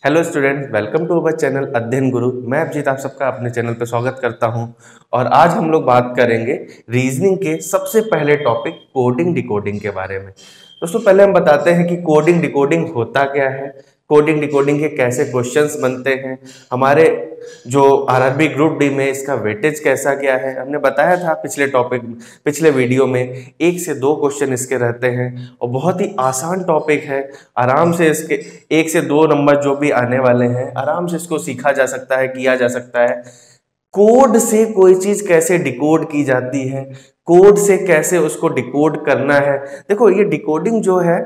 Hello student, welcome to our channel Adhyayan Guru. मैं अभिजीत आप सबका अपने चैनल पर स्वागत करता हूं। और आज हम लोग बात करेंगे रीजनिंग के सबसे पहले टॉपिक कोडिंग डिकोडिंग के बारे में। दोस्तों, पहले हम बताते हैं कि कोडिंग डिकोडिंग होता क्या है, कोडिंग डिकोडिंग के कैसे क्वेश्चंस बनते हैं, हमारे जो आरआरबी ग्रुप डी में इसका वेटेज कैसा क्या है। हमने बताया था पिछले वीडियो में 1 से 2 क्वेश्चन इसके रहते हैं और बहुत ही आसान टॉपिक है। आराम से इसके 1 से 2 नंबर जो भी आने वाले हैं आराम से इसको सीखा जा सकता है, किया जा सकता है। कोड से कोई चीज कैसे डिकोड की जाती है, कोड से कैसे उसको डिकोड करना है। देखो, ये डिकोडिंग जो है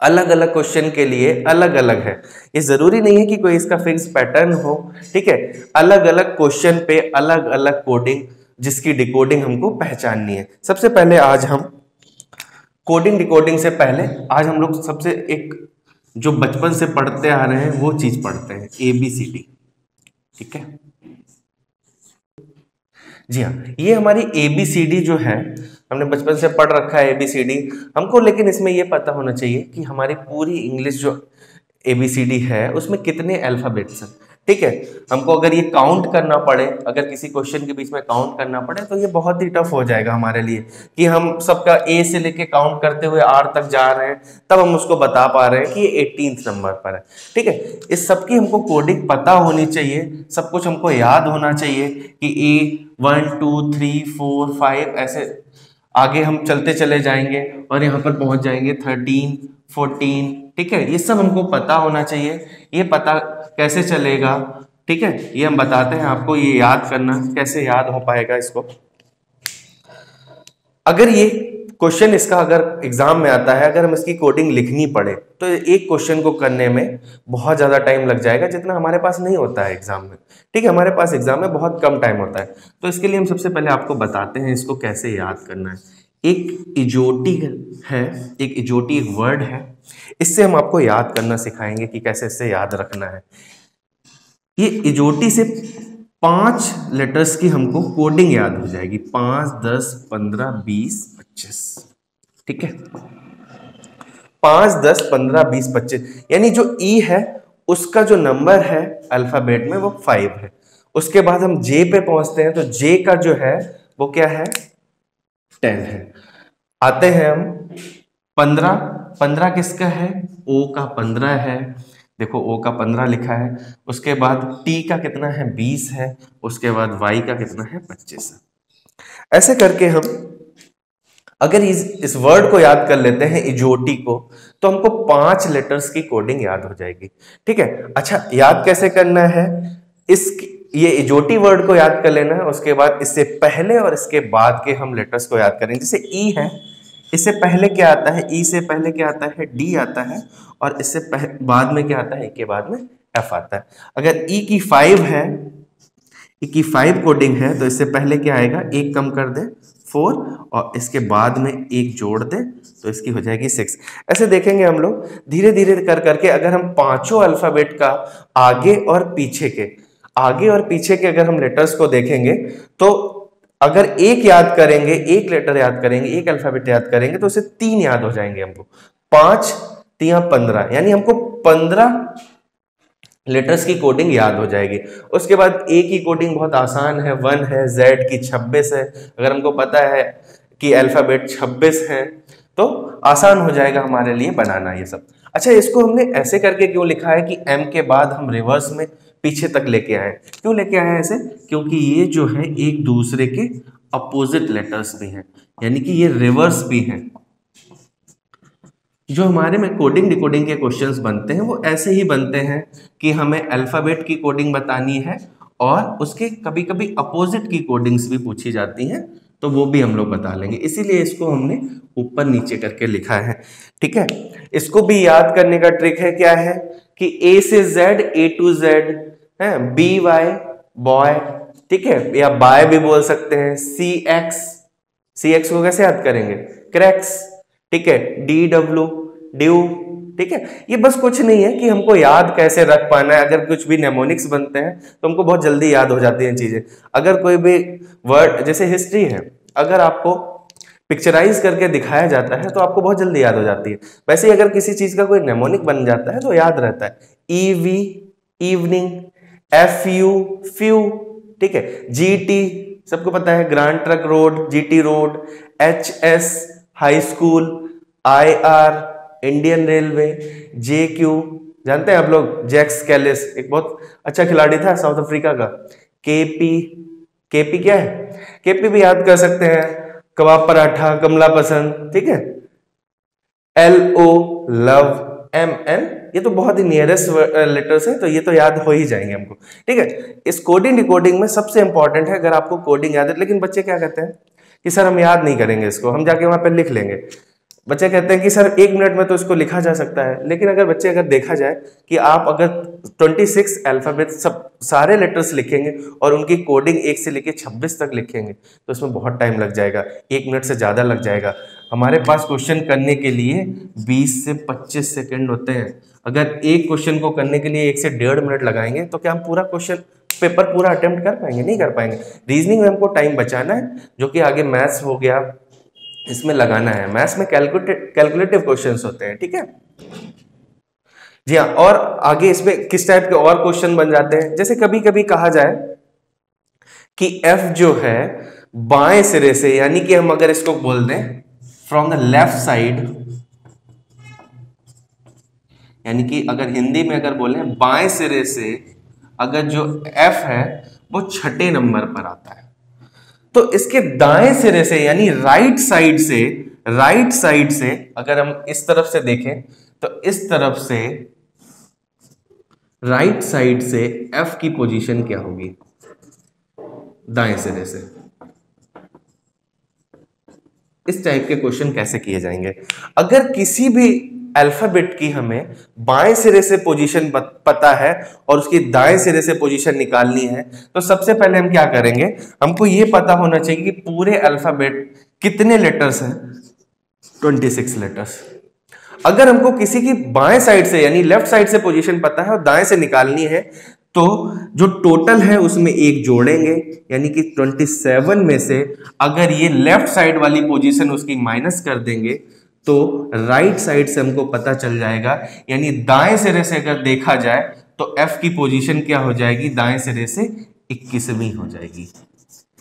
अलग अलग क्वेश्चन के लिए अलग अलग है। ये जरूरी नहीं है कि कोई इसका फिक्स पैटर्न हो, ठीक है। अलग अलग क्वेश्चन पे अलग अलग कोडिंग, जिसकी डिकोडिंग हमको पहचाननी है। सबसे पहले आज हम कोडिंग डिकोडिंग से पहले आज हम लोग सबसे एक जो बचपन से पढ़ते आ रहे हैं वो चीज पढ़ते हैं, ABCD, ठीक है। जी हाँ, ये हमारी ABCD जो है हमने बचपन से पढ़ रखा है ABCD हमको, लेकिन इसमें ये पता होना चाहिए कि हमारी पूरी इंग्लिश जो ABCD है उसमें कितने अल्फाबेट्स हैं, ठीक है। हमको अगर ये काउंट करना पड़े, अगर किसी क्वेश्चन के बीच में काउंट करना पड़े तो ये बहुत ही टफ हो जाएगा हमारे लिए कि हम सबका A से लेके काउंट करते हुए R तक जा रहे हैं, तब हम उसको बता पा रहे हैं कि ये 18th नंबर पर है, ठीक है। इस सब की हमको कोडिंग पता होनी चाहिए, सब कुछ हमको याद होना चाहिए कि A 1 2 3 4 5 ऐसे आगे हम चलते चले जाएंगे और यहाँ पर पहुंच जाएंगे 13 14, ठीक है। ये सब हमको पता होना चाहिए। ये पता कैसे चलेगा, ठीक है, ये हम बताते हैं आपको। ये याद करना कैसे याद हो पाएगा इसको, अगर ये क्वेश्चन इसका अगर एग्जाम में आता है, अगर हम इसकी कोडिंग लिखनी पड़े तो एक क्वेश्चन को करने में बहुत ज्यादा टाइम लग जाएगा, जितना हमारे पास नहीं होता है एग्जाम में, ठीक है। हमारे पास एग्जाम में बहुत कम टाइम होता है, तो इसके लिए हम सबसे पहले आपको बताते हैं इसको कैसे याद करना है। एक इजोटी है, एक वर्ड है, इससे हम आपको याद करना सिखाएंगे कि कैसे इससे याद रखना है। ये इजोटी से 5 लेटर्स की हमको कोडिंग याद हो जाएगी, 5 10 15 20 25, ठीक है। 5 10 15 20 25, यानी जो ई है उसका जो नंबर है अल्फाबेट में वो 5 है। उसके बाद हम जे पे पहुंचते हैं तो जे का जो है वो क्या है, 10 है। आते हैं हम 15, 15 किसका है, ओ का 15 है, देखो ओ का 15 लिखा है। उसके बाद टी का कितना है, 20 है। उसके बाद वाई का कितना है, 25 है। ऐसे करके हम अगर इस वर्ड को याद कर लेते हैं इजोटी को, तो हमको 5 लेटर्स की कोडिंग याद हो जाएगी, ठीक है। अच्छा, याद कैसे करना है, इस ये इजोटी वर्ड को याद कर लेना है। उसके बाद इससे पहले और इसके बाद के हम लेटर्स को याद करेंगे। जैसे ई है, इससे पहले क्या आता है, ई से पहले क्या आता है, डी आता है। और इससे बाद में क्या आता है, के बाद में एफ आता है। अगर ई की 5 है, ई की 5 कोडिंग है, तो इससे पहले क्या आएगा, एक कम कर दे 4 और इसके बाद में एक जोड़ दे तो इसकी हो जाएगी 6। ऐसे देखेंगे हम लोग धीरे धीरे कर करके, अगर हम पांचों अल्फाबेट का आगे और पीछे के अगर हम लेटर्स को देखेंगे तो अगर एक याद करेंगे, एक लेटर याद करेंगे, एक अल्फाबेट याद करेंगे तो उसे 3 याद हो जाएंगे हमको। 5 3 15, यानी हमको 15 लेटर्स की कोडिंग याद हो जाएगी। उसके बाद ए की कोडिंग बहुत आसान है, 1 है। जेड की 26 है, अगर हमको पता है कि अल्फाबेट 26 है तो आसान हो जाएगा हमारे लिए बनाना ये सब। अच्छा, इसको हमने ऐसे करके क्यों लिखा है कि एम के बाद हम रिवर्स में पीछे तक लेके आए, क्यों लेके आए ऐसे, क्योंकि ये जो है एक दूसरे के अपोजिट लेटर्स भी हैं, यानी कि ये रिवर्स भी हैं। जो हमारे में कोडिंग डिकोडिंग के क्वेश्चंस बनते हैं वो ऐसे ही बनते हैं कि हमें अल्फाबेट की कोडिंग बतानी है और उसके कभी कभी अपोजिट की कोडिंग्स भी पूछी जाती हैं, तो वो भी हम लोग बता लेंगे। इसीलिए इसको हमने ऊपर नीचे करके लिखा है, ठीक है। इसको भी याद करने का ट्रिक है, क्या है कि ए से जेड, A to Z है, BY बॉय, ठीक है, या बाय भी बोल सकते हैं। CX को कैसे याद करेंगे, क्रैक्स, ठीक है। DW ड्यू, ठीक है। ये बस कुछ नहीं है कि हमको याद कैसे रख पाना है। अगर कुछ भी नेमोनिक्स बनते हैं तो हमको बहुत जल्दी याद हो जाती हैं चीजें। अगर कोई भी वर्ड, जैसे हिस्ट्री है, अगर आपको पिक्चराइज करके दिखाया जाता है तो आपको बहुत जल्दी याद हो जाती है। वैसे ही अगर किसी चीज का कोई नेमोनिक बन जाता है तो याद रहता है। ईवी इवनिंग, FU फ्यू, ठीक है। GT सबको पता है, grand truck road, GT road. HS high school, IR Indian railway, JQ जानते हैं आप लोग, जैक्स कैलिस एक बहुत अच्छा खिलाड़ी था साउथ अफ्रीका का। KP, KP क्या है, KP भी याद कर सकते हैं, कबाब पराठा, कमला पसंद, ठीक है। LO लव, MN ये तो बहुत ही नियरेस्ट लेटर्स है, तो ये तो याद हो ही जाएंगे हमको, ठीक है। इस कोडिंग डिकोडिंग में सबसे इंपॉर्टेंट है अगर आपको कोडिंग याद है, लेकिन बच्चे क्या कहते हैं कि सर हम याद नहीं करेंगे इसको, हम जाके वहां पे लिख लेंगे। बच्चे कहते हैं कि सर 1 मिनट में तो इसको लिखा जा सकता है, लेकिन अगर बच्चे अगर देखा जाए कि आप अगर 26 अल्फाबेट सब सारे लेटर्स लिखेंगे और उनकी कोडिंग 1 से लेके 26 तक लिखेंगे तो इसमें बहुत टाइम लग जाएगा, 1 मिनट से ज़्यादा लग जाएगा। हमारे पास क्वेश्चन करने के लिए 20 से 25 सेकेंड होते हैं। अगर एक क्वेश्चन को करने के लिए 1 से 1.5 मिनट लगाएंगे तो क्या हम पूरा क्वेश्चन पेपर पूरा अटेम्प्ट कर पाएंगे? नहीं कर पाएंगे। रीजनिंग में हमको टाइम बचाना है, जो कि आगे मैथ्स हो गया इसमें लगाना है। मैथ्स में कैलकुलेटिव क्वेश्चंस होते हैं, ठीक है जी हाँ। और आगे इसमें किस टाइप के और क्वेश्चन बन जाते हैं, जैसे कभी कभी कहा जाए कि F जो है बाएं सिरे से, यानी कि हम अगर इसको बोल दें फ्रॉम द लेफ्ट साइड, यानी कि अगर हिंदी में अगर बोले बाएं सिरे से अगर जो F है वो 6ठे नंबर पर आता है, तो इसके दाएं सिरे से यानी राइट साइड से अगर हम इस तरफ से देखें तो इस तरफ से राइट साइड से F की पोजीशन क्या होगी? दाएं सिरे से। इस टाइप के क्वेश्चन कैसे किए जाएंगे? अगर किसी भी अल्फाबेट की हमें बाएं सिरे से पोजीशन पता है और उसकी दाएं सिरे से पोजीशन निकालनी है, तो सबसे पहले हम क्या करेंगे, हमको ये पता होना चाहिए कि पूरे अल्फाबेट कितने लेटर्स हैं, 26 लेटर्स। अगर हमको किसी की बाएं साइड से यानी लेफ्ट साइड से पोजीशन पता है और दाएं से निकालनी है, तो जो टोटल है उसमें 1 जोड़ेंगे, यानी कि 27 में से अगर ये लेफ्ट साइड वाली पोजीशन उसकी माइनस कर देंगे तो राइट साइड से हमको पता चल जाएगा, यानी दाएं सिरे से अगर देखा जाए तो F की पोजीशन क्या हो जाएगी, दाएं सिरे से 21वीं हो जाएगी,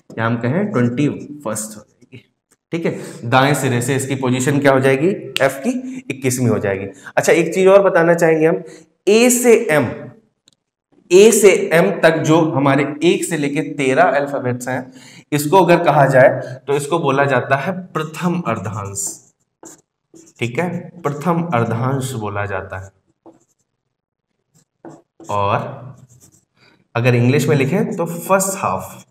या हम कहें 21st हो जाएगी, ठीक है। दाएं सिरे से इसकी पोजीशन क्या हो जाएगी, F की 21वीं हो जाएगी। अच्छा एक चीज और बताना चाहेंगे हम, A से M तक जो हमारे 1 से लेके 13 अल्फाबेट्स हैं, इसको अगर कहा जाए तो इसको बोला जाता है प्रथम अर्धांश, ठीक है, प्रथम अर्धांश बोला जाता है। और अगर इंग्लिश में लिखें तो फर्स्ट हाफ।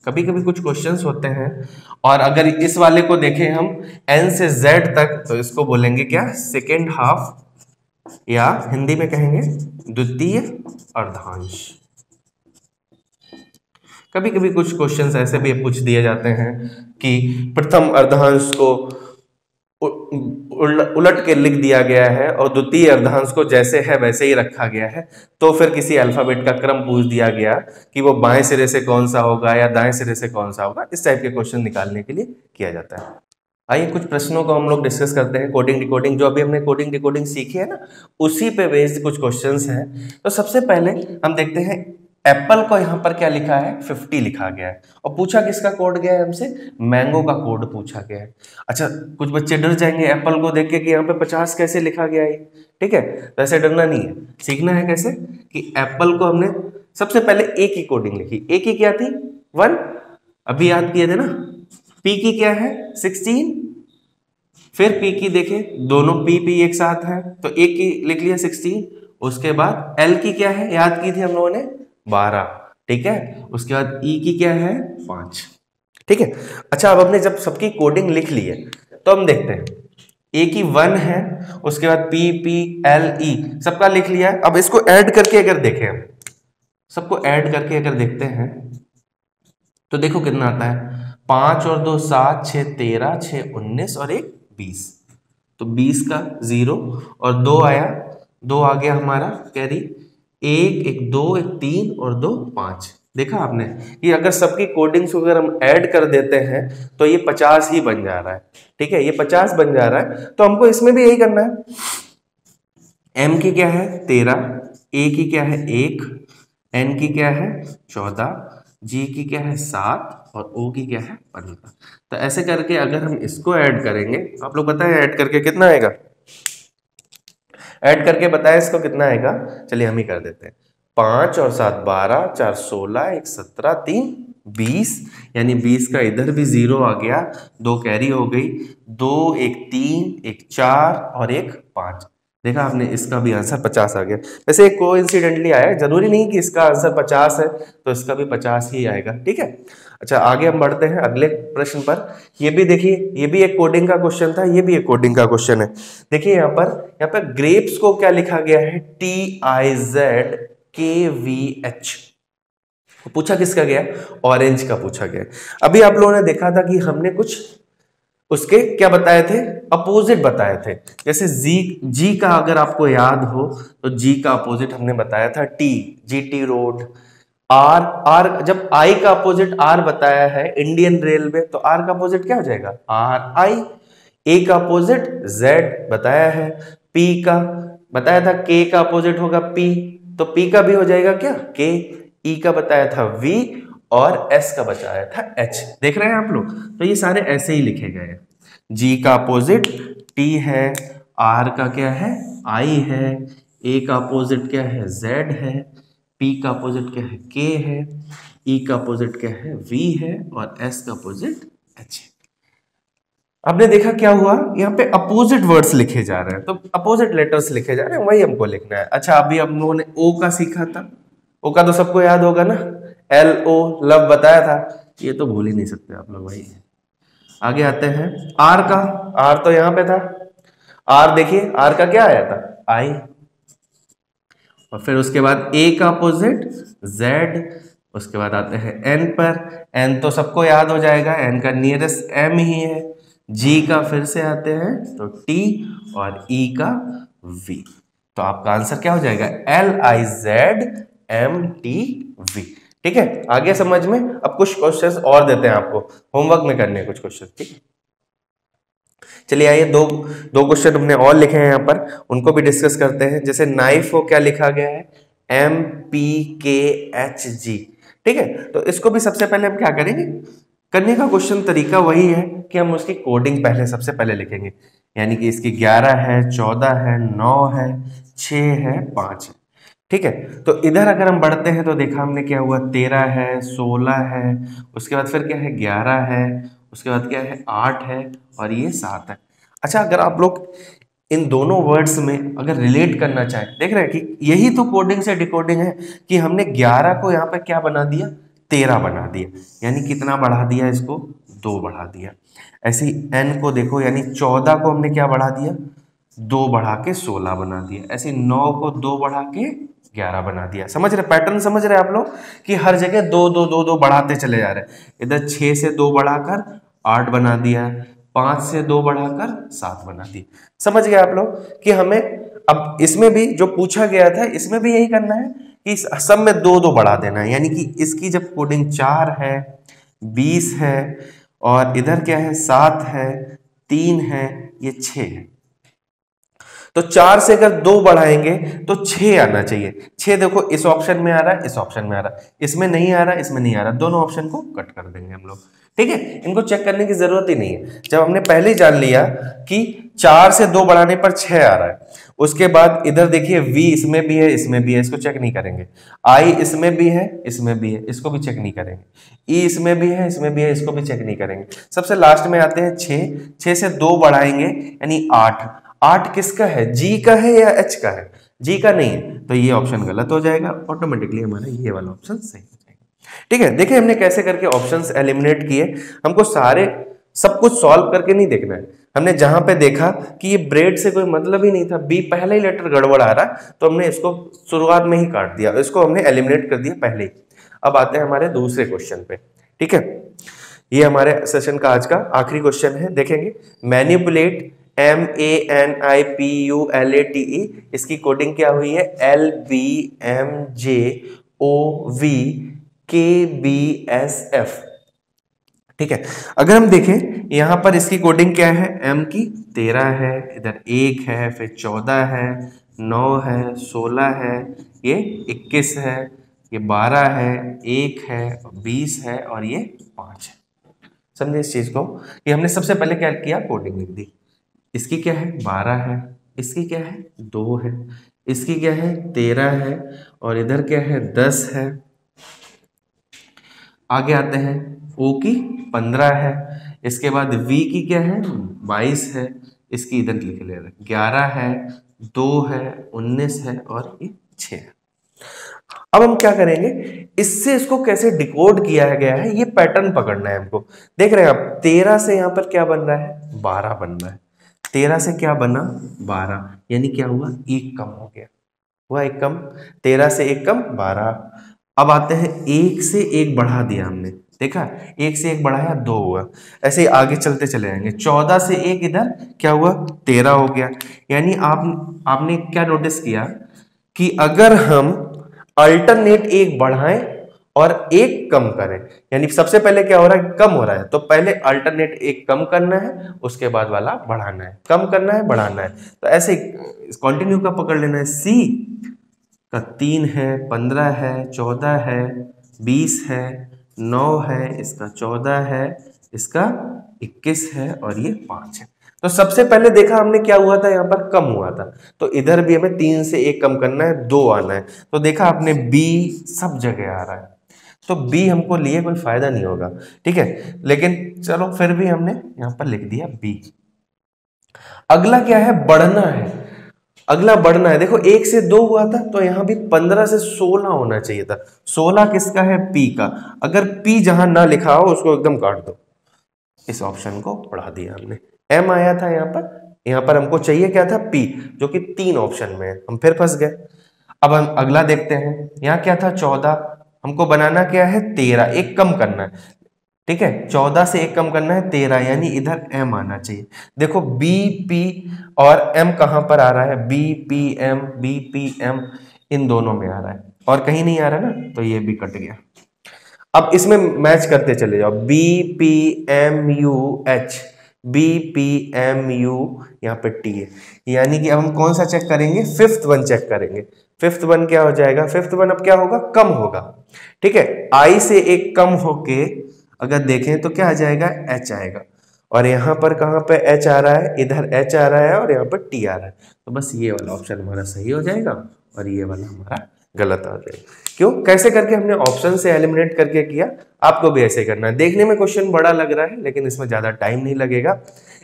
कभी कभी कुछ क्वेश्चंस होते हैं, और अगर इस वाले को देखें हम N से Z तक, तो इसको बोलेंगे क्या, सेकेंड हाफ, या हिंदी में कहेंगे द्वितीय अर्धांश। कभी कभी कुछ क्वेश्चंस ऐसे भी पूछ दिए जाते हैं कि प्रथम अर्धांश को उलट के लिख दिया गया है और द्वितीय अर्धांश को जैसे है वैसे ही रखा गया है, तो फिर किसी अल्फाबेट का क्रम पूछ दिया गया कि वो बाएं सिरे से कौन सा होगा या दाएं सिरे से कौन सा होगा। इस टाइप के क्वेश्चन निकालने के लिए किया जाता है। आइए कुछ प्रश्नों को हम लोग डिस्कस करते हैं। कोडिंग डिकोडिंग, जो अभी हमने कोडिंग डिकोडिंग सीखी है ना, उसी पे बेस्ड कुछ क्वेश्चंस हैं। तो सबसे पहले हम देखते हैं, एप्पल को यहाँ पर क्या लिखा है, 50 लिखा गया है, और पूछा किसका कोड गया है हमसे, मैंगो का कोड पूछा गया है। अच्छा कुछ बच्चे डर जाएंगे एप्पल को देख के कि यहाँ पे 50 कैसे लिखा गया है, ठीक है, तो ऐसे डरना नहीं है, सीखना है कैसे कि एप्पल को हमने सबसे पहले ए की कोडिंग लिखी। ए की क्या थी, 1, अभी याद किए थे ना। पी की क्या है, 16, फिर पी की देखें, दोनों पी एक साथ है तो ए की लिख लिया 16। उसके बाद एल की क्या है, याद की थी हम लोगों ने, 12, ठीक है। उसके बाद ई की क्या है, 5, ठीक है। अच्छा अब हमने जब सबकी कोडिंग लिख ली है तो हम देखते हैं, ए की 1 है, उसके बाद पी एल ई सबका लिख लिया है। अब इसको ऐड करके अगर देखें, हम सबको ऐड करके अगर देखते हैं तो देखो कितना आता है, 5 और 2 7, 6 13, 6 19 और 1 20, तो 20 का 0 और 2 आया, 2 आ गया हमारा कैरी, 1 2 1 3 और 2 5। देखा आपने कि अगर सबकी कोडिंग्स को अगर हम ऐड कर देते हैं तो ये 50 ही बन जा रहा है, ठीक है, ये 50 बन जा रहा है। तो हमको इसमें भी यही करना है, m की क्या है 13, a की क्या है 1, n की क्या है 14, g की क्या है 7 और o की क्या है 15। तो ऐसे करके अगर हम इसको ऐड करेंगे, आप लोग बताएं ऐड करके कितना आएगा, ऐड करके बताएं इसको कितना आएगा। चलिए हम ही कर देते हैं। 5 और 7 12, 4 16, 1 17, 3 20, यानी 20 का इधर भी 0 आ गया, 2 कैरी हो गई, 2 1 3 1 4 और 1 5। देखा आपने, इसका भी आंसर 50 आ गया। वैसे कोइंसिडेंटली आया, जरूरी नहीं कि इसका आंसर 50 है तो इसका भी 50 ही आएगा, ठीक है। अच्छा आगे हम बढ़ते हैं अगले प्रश्न पर। ये भी देखिए, ये भी एक कोडिंग का क्वेश्चन था, ये भी एक कोडिंग का क्वेश्चन है। देखिए यहाँ पर ग्रेप्स को क्या लिखा गया है, TIZKVH। पूछा किसका गया, ऑरेंज का पूछा गया। अभी आप लोगों ने देखा था कि हमने कुछ उसके क्या बताए थे, अपोजिट बताए थे। जैसे जी का अगर आपको याद हो तो जी का अपोजिट हमने बताया था GT रोड। आर जब आई का अपोजिट आर बताया है इंडियन रेलवे, तो आर का अपोजिट क्या हो जाएगा RI। ए का अपोजिट जेड बताया है, पी का बताया था के का अपोजिट होगा पी, तो पी का भी हो जाएगा क्या के। ई का बताया था वी और एस का बताया था एच। देख रहे हैं आप लोग, तो ये सारे ऐसे ही लिखे गए हैं। जी का अपोजिट टी है, आर का क्या है आई है, ए का अपोजिट क्या है जेड है, पी का अपोजिट क्या है के है, ई का अपोजिट क्या है वी है और एस का अपोजिट एच है। आपने देखा क्या हुआ, यहाँ पे अपोजिट वर्ड्स लिखे जा रहे हैं, तो अपोजिट लेटर्स लिखे जा रहे हैं, वही हमको लिखना है। अच्छा अभी हम लोगों ने ओ का सीखा था, ओ का तो सबको याद होगा ना, LO लव बताया था, ये तो भूल ही नहीं सकते आप लोग भाई। आगे आते हैं आर का, आर तो यहाँ पे था, आर देखिए आर का क्या आया था आई, और फिर उसके बाद ए का अपोजिट जेड, उसके बाद आते हैं एन पर, एन तो सबको याद हो जाएगा, एन का नियरेस्ट एम ही है। जी का फिर से आते हैं तो टी और ई का वी, तो आपका आंसर क्या हो जाएगा LIZMTV। ठीक है, आगे समझ में। अब कुछ क्वेश्चंस और देते हैं आपको, होमवर्क में करने हैं कुछ क्वेश्चन, ठीक है। चलिए आइए, दो दो क्वेश्चन हमने और लिखे हैं यहाँ पर, उनको भी डिस्कस करते हैं। जैसे नाइफ को क्या लिखा गया है MPKHG, ठीक है। तो इसको भी सबसे पहले हम क्या करेंगे, करने का क्वेश्चन तरीका वही है कि हम उसकी कोडिंग पहले सबसे पहले लिखेंगे, यानी कि इसकी 11 है 14 है 9 है 6 है 5 है, ठीक है। तो इधर अगर हम बढ़ते हैं तो देखा हमने क्या हुआ, 13 है 16 है, उसके बाद फिर क्या है 11 है, उसके बाद क्या है 8 है और ये 7 है। अच्छा अगर आप लोग इन दोनों वर्ड्स में अगर रिलेट करना चाहें, देख रहे हैं कि यही तो कोडिंग से डिकोडिंग है कि हमने 11 को यहाँ पे क्या बना दिया 13 बना दिया, यानी कितना बढ़ा दिया इसको 2 बढ़ा दिया। ऐसे ही n को देखो, यानी 14 को हमने क्या बढ़ा दिया 2 बढ़ा के 16 बना दिया, ऐसे 9 को 2 बढ़ा के 11 बना दिया। समझ रहे, पैटर्न समझ रहे आप लोग कि हर जगह 2 2 2 2 बढ़ाते चले जा रहे हैं। इधर 6 से 2 बढ़ाकर 8 बना दिया, 5 से 2 बढ़ाकर 7 बना दिया। समझ गए आप लोग कि हमें अब इसमें भी जो पूछा गया था इसमें भी यही करना है कि सब में 2 2 बढ़ा देना है, यानी कि इसकी जब कोडिंग 4 है 20 है और इधर क्या है 7 है 3 है ये 6 है, तो 4 से अगर 2 बढ़ाएंगे तो 6 आना चाहिए। 6 देखो इस ऑप्शन में आ रहा है, इस ऑप्शन में आ रहा है, इसमें नहीं आ रहा, इसमें नहीं आ रहा, दोनों ऑप्शन को कट कर देंगे हम लोग, ठीक है। इनको चेक करने की जरूरत ही नहीं है। जब हमने पहले ही जान लिया कि 4 से 2 बढ़ाने पर 6 आ रहा है, उसके बाद इधर देखिए V इसमें भी है इसमें भी है, इसको चेक नहीं करेंगे। I इसमें भी है इसमें भी है, इसको भी चेक नहीं करेंगे। E इसमें भी है इसमें भी है, इसको भी चेक नहीं करेंगे। सबसे लास्ट में आते हैं 6 से 2 बढ़ाएंगे यानी 8। 8 किसका है, G का है या H का है, G का नहीं है, तो ये ऑप्शन गलत हो जाएगा, ऑटोमेटिकली हमारा ये वाला ऑप्शन सही हो जाएगा। ठीक है, देखिए हमने कैसे करके ऑप्शंस एलिमिनेट किए। हमको सारे सब कुछ सॉल्व करके नहीं देखना है, हमने जहां पे देखा कि ये ब्रेड से कोई मतलब ही नहीं था, बी पहले ही लेटर गड़बड़ आ रहा, तो हमने इसको शुरुआत में ही काट दिया, इसको हमने एलिमिनेट कर दिया पहले ही। अब आते हैं हमारे दूसरे क्वेश्चन पे, ठीक है। ये हमारे सेशन का आज का आखिरी क्वेश्चन है, देखेंगे। मैनिपुलेट MANIPULATE, इसकी कोडिंग क्या हुई है LBMJOVKBSF, ठीक है। अगर हम देखें यहां पर इसकी कोडिंग क्या है, M की 13 है, इधर 1 है, फिर 14 है, 9 है, 16 है, ये 21 है, ये 12 है, 1 है, 20 है और ये 5 है। समझे इस चीज को कि हमने सबसे पहले क्या किया, कोडिंग लिख दी। इसकी क्या है 12 है, इसकी क्या है 2 है, इसकी क्या है 13 है और इधर क्या है 10 है। आगे आते हैं, O की 15 है, इसके बाद V की क्या है 22 है, इसकी इधर लिख ले रहे 11 है, 2 है, 19 है और ये 6 है। अब हम क्या करेंगे, इससे इसको कैसे डिकोड किया गया है ये पैटर्न पकड़ना है हमको। देख रहे हैं आप 13 से यहाँ पर क्या बन रहा है 12 बन रहा है, 13 से क्या बना 12, यानी क्या हुआ एक कम हो गया, हुआ एक कम, 13 से एक कम 12। अब आते हैं एक से एक बढ़ा दिया हमने, देखा एक से एक बढ़ाया 2 हुआ, ऐसे ही आगे चलते चले जाएंगे। 14 से एक इधर क्या हुआ 13 हो गया। यानी आपने क्या नोटिस किया कि अगर हम अल्टरनेट एक बढ़ाएं और एक कम करें, यानी सबसे पहले क्या हो रहा है कम हो रहा है, तो पहले अल्टरनेट एक कम करना है, उसके बाद वाला बढ़ाना है, कम करना है बढ़ाना है। तो ऐसे कंटिन्यू का पकड़ लेना है। सी का 3 है, 15 है, 14 है, 20 है, 9 है, इसका 14 है, इसका 21 है और ये 5 है। तो सबसे पहले देखा हमने क्या हुआ था, यहाँ पर कम हुआ था, तो इधर भी हमें 3 से 1 कम करना है, 2 आना है। तो देखा आपने बी सब जगह आ रहा है, तो बी हमको लिए कोई फायदा नहीं होगा, ठीक है, लेकिन चलो फिर भी हमने यहाँ पर लिख दिया बी। अगला क्या है बढ़ना है, अगला बढ़ना है। देखो 1 से 2 हुआ था, तो यहां भी 15 से 16 होना चाहिए था। 16 किसका है पी का, अगर पी जहां ना लिखा हो उसको एकदम काट दो, इस ऑप्शन को बढ़ा दिया हमने। एम आया था यहाँ पर हमको चाहिए क्या था पी, जो कि 3 ऑप्शन में है, हम फिर फंस गए। अब हम अगला देखते हैं, यहाँ क्या था 14, हमको बनाना क्या है 13, एक कम करना है, ठीक है, 14 से एक कम करना है 13, यानी इधर m आना चाहिए। देखो बी पी और m कहां पर आ रहा है, B P M, B P M इन दोनों में आ रहा है और कहीं नहीं आ रहा ना, तो ये भी कट गया। अब इसमें मैच करते चले जाओ, B P M U H, B P M U, यहाँ पे टी है, यानी कि अब हम कौन सा चेक करेंगे, फिफ्थ वन चेक करेंगे। फिफ्थ वन क्या हो जाएगा, फिफ्थ वन अब क्या होगा कम होगा, ठीक है, आई से एक कम होके अगर देखें तो क्या आ जाएगा एच आएगा, और यहाँ पर कहाँ पे एच आ रहा है, इधर एच आ रहा है और यहाँ पर टी आ रहा है, तो बस ये वाला ऑप्शन हमारा सही हो जाएगा और ये वाला हमारा गलत आ जाएगा। क्यों, कैसे करके हमने ऑप्शन से एलिमिनेट करके किया, आपको भी ऐसे करना है। देखने में क्वेश्चन बड़ा लग रहा है लेकिन इसमें ज्यादा टाइम नहीं लगेगा।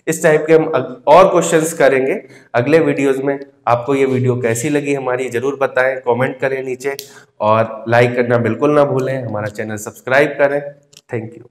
इस टाइप के हम और क्वेश्चंस करेंगे अगले वीडियोस में। आपको ये वीडियो कैसी लगी हमारी जरूर बताएं, कमेंट करें नीचे और लाइक करना बिल्कुल ना भूलें, हमारा चैनल सब्सक्राइब करें। Thank you.